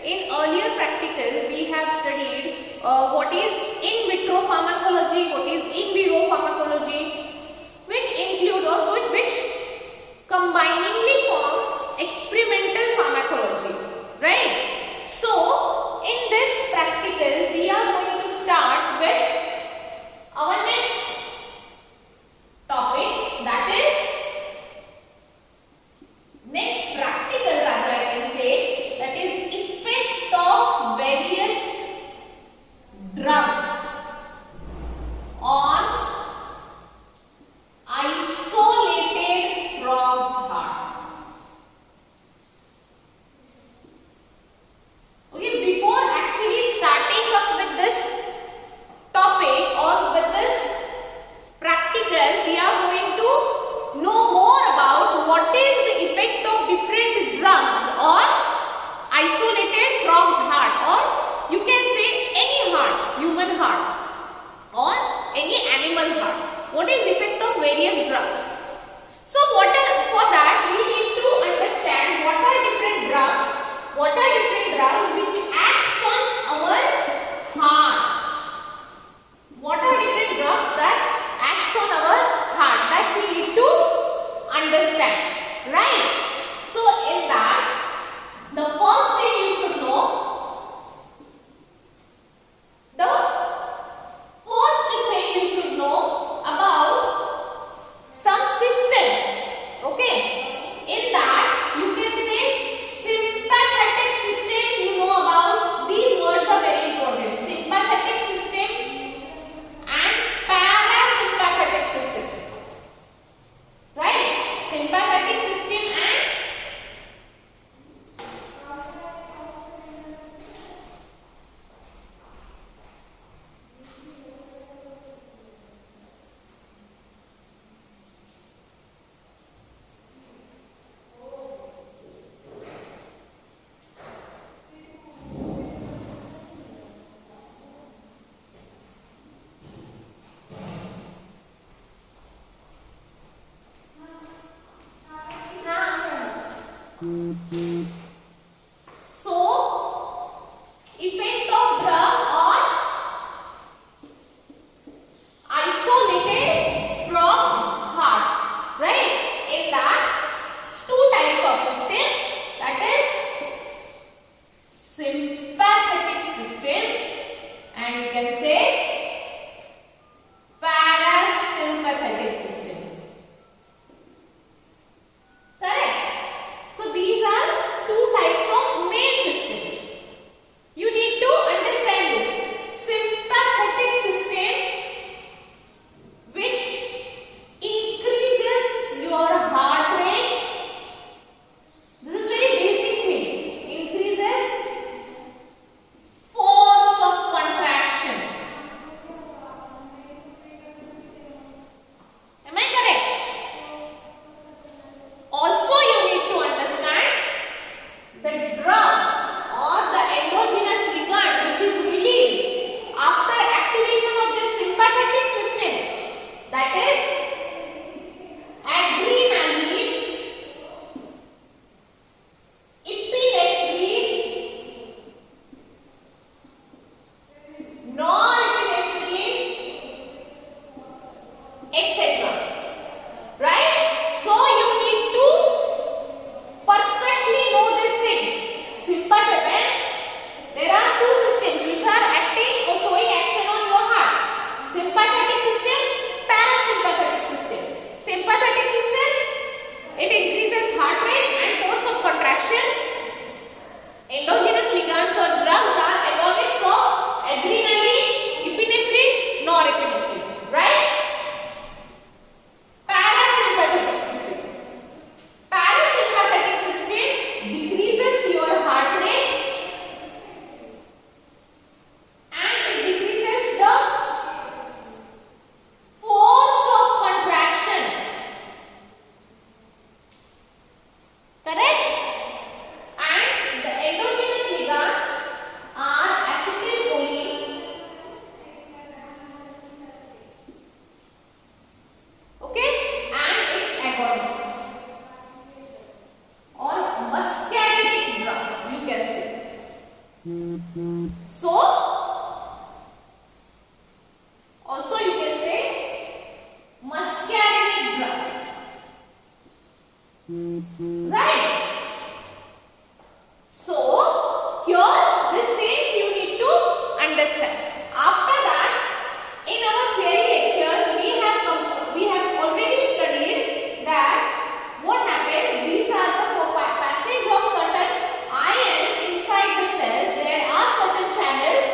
in earlier practical we have studied what is in vitro pharmacology, what is in vivo pharmacology, which include or which combiningly forms experimental pharmacology, right? So in this practical we are going to start with our next topic, that is next practical, rather I can say, that is effect of various drugs on isolated frog's heart. Okay, before actually starting up with this topic or with this practical, we are going to know more about what is the effect of different drugs on isolated frog's heart, or you can say any heart, human heart or any animal heart. What is the effect of various drugs? So for that we need to understand what are different drugs which acts on our heart. What are different drugs that acts on our heart, that we need to understand, right? So in that, the first thing you should know, about some systems, okay? In that you can say sympathetic system. You know about these words are very important. Sympathetic system and parasympathetic system, right? Sympathetic system and so effect of drug on isolated frog's heart, right? In that, two types of systems, that is sympathetic system and you can say parasympathetic system. Correct. So these are two types of main systems. You need to understand this. Sympathetic system, which increases your heart rate. This is very basic thing. Increases force of contraction. Am I correct? Also, you need to understand the drug or the endogenous ligand which is released after activation of this sympathetic system, that is adrenaline, epinephrine, norepinephrine, etc. Right? So you need to perfectly know these things. So also you can say muscarinic drugs. Right? So here these things you need to understand. After that, in our theory lectures we have already studied that what happens. These are the passage of certain ions inside the cells. There are certain channels.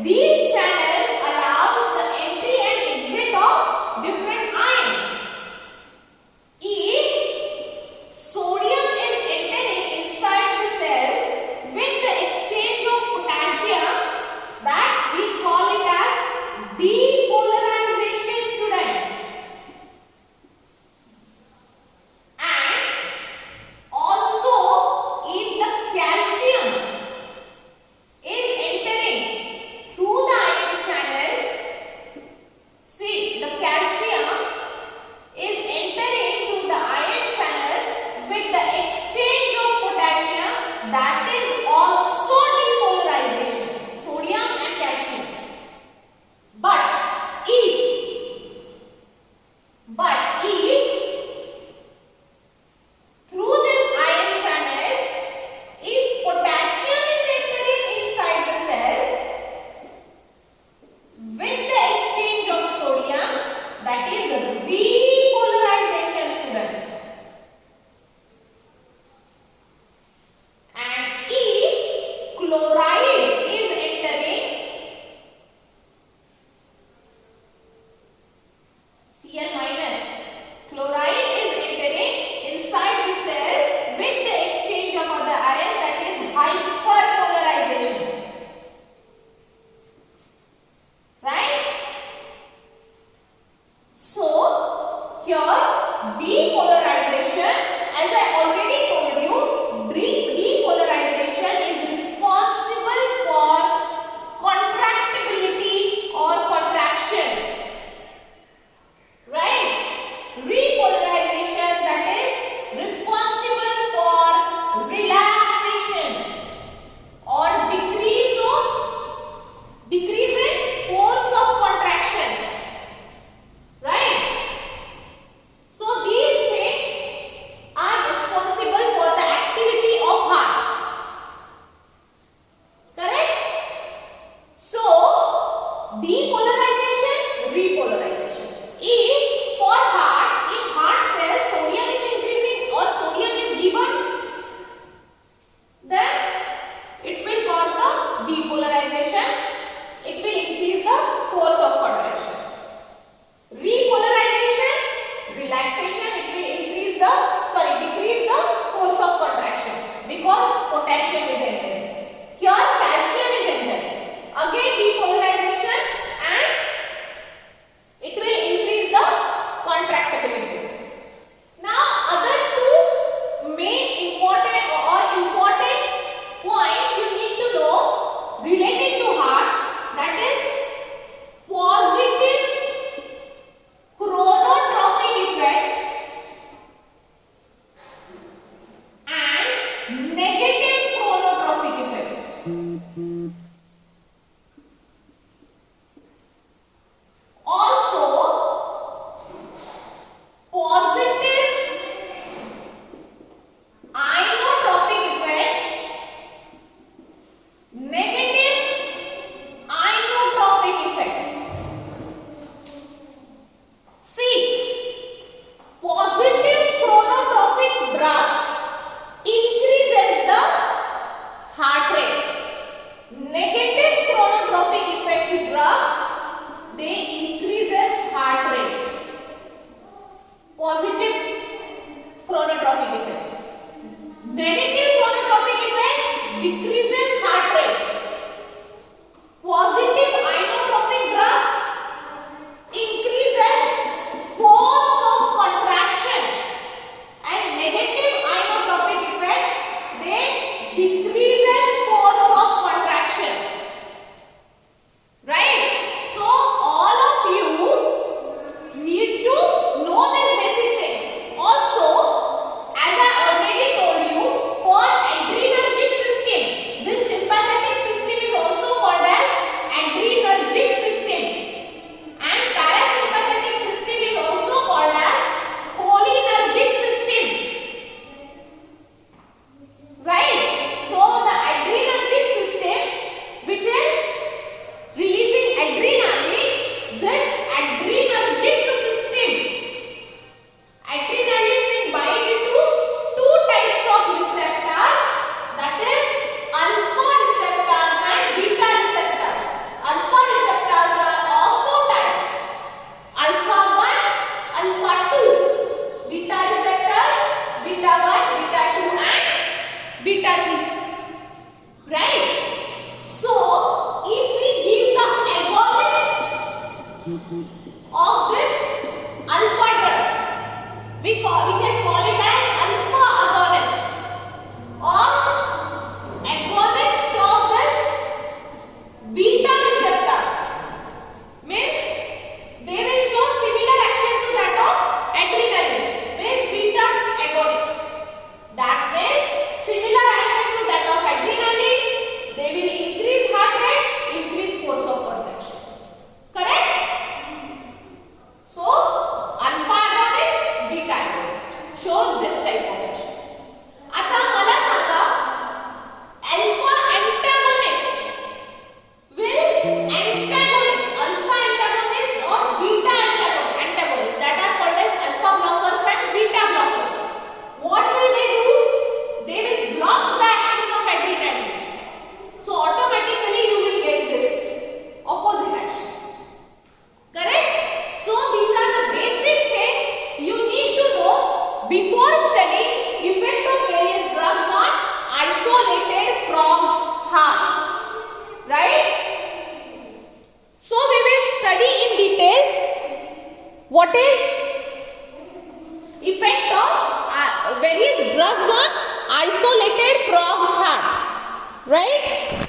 These channels allows the entry and exit of different ions. If sodium is entering inside the cell with the exchange of potassium, that we call it as depolarization, students. And also if the calcium is entering through the ion channels, see the calcium is entering through the ion channels with the exchange of potassium, that is also depolarization, sodium and calcium. But if through these ion channels, if potassium is entering inside the cell with the exchange of sodium, that is repolarization, students. And if chloride is entering, Cl minus, chloride is entering inside the cell with the exchange of other ions, that is hyperpolarization. Right? So here depolarization, as I already told you, depolarization is responsible for contractibility or contraction. Right? Repolarization, that is responsible for relaxation or decrease in force of contraction. Right? So these things are responsible for the activity of heart. Correct? So depolarization, repolarization. If for heart, in heart cells sodium is increasing or sodium is given, then it will cause the depolarization. It will increase the force of contraction. Repolarization, relaxation, it will decrease the force of contraction because potassium is entering. Here calcium is entering. Again depolarization, and it will increase the contractibility. Now other two main important points you need to know related to heart, that is positive chronotropic effect and negative chronotropic effect. Also positive inotropic effect, negative inotropic effect. See, positive chronotropic drugs increases the heart rate. Negative chronotropic effect drug, they increases heart rate. Positive chronotropic effect. Negative chronotropic effect decreases heart rate. Positive inotropic drugs increases force of contraction, and negative inotropic effect, they decreases force of contraction. Right? So all of you need to know these basic things. Also, as I already told you, for adrenergic system, this sympathetic system is of this alpha drugs. We can call it as alpha agonist or agonist of this beta receptors. Means they will show similar action to that of adrenaline. Means beta agonist. That means similar action to that of adrenaline. They will increase heart rate, increase force of contraction. Correct? So alpha agonist, beta agonist show this type of action. आता मला सांगा alpha antagonist will antagonist alpha antagonist or beta antagonist that are called as alpha blockers and beta blockers. What will they do? They will block the action of adrenaline. So automatically you will get this opposite action. Correct? So these are the basic things you need to know before studying effect of various drugs on isolated frogs heart. Right? So we will study in detail what is effect of various drugs on isolated frogs heart. Right?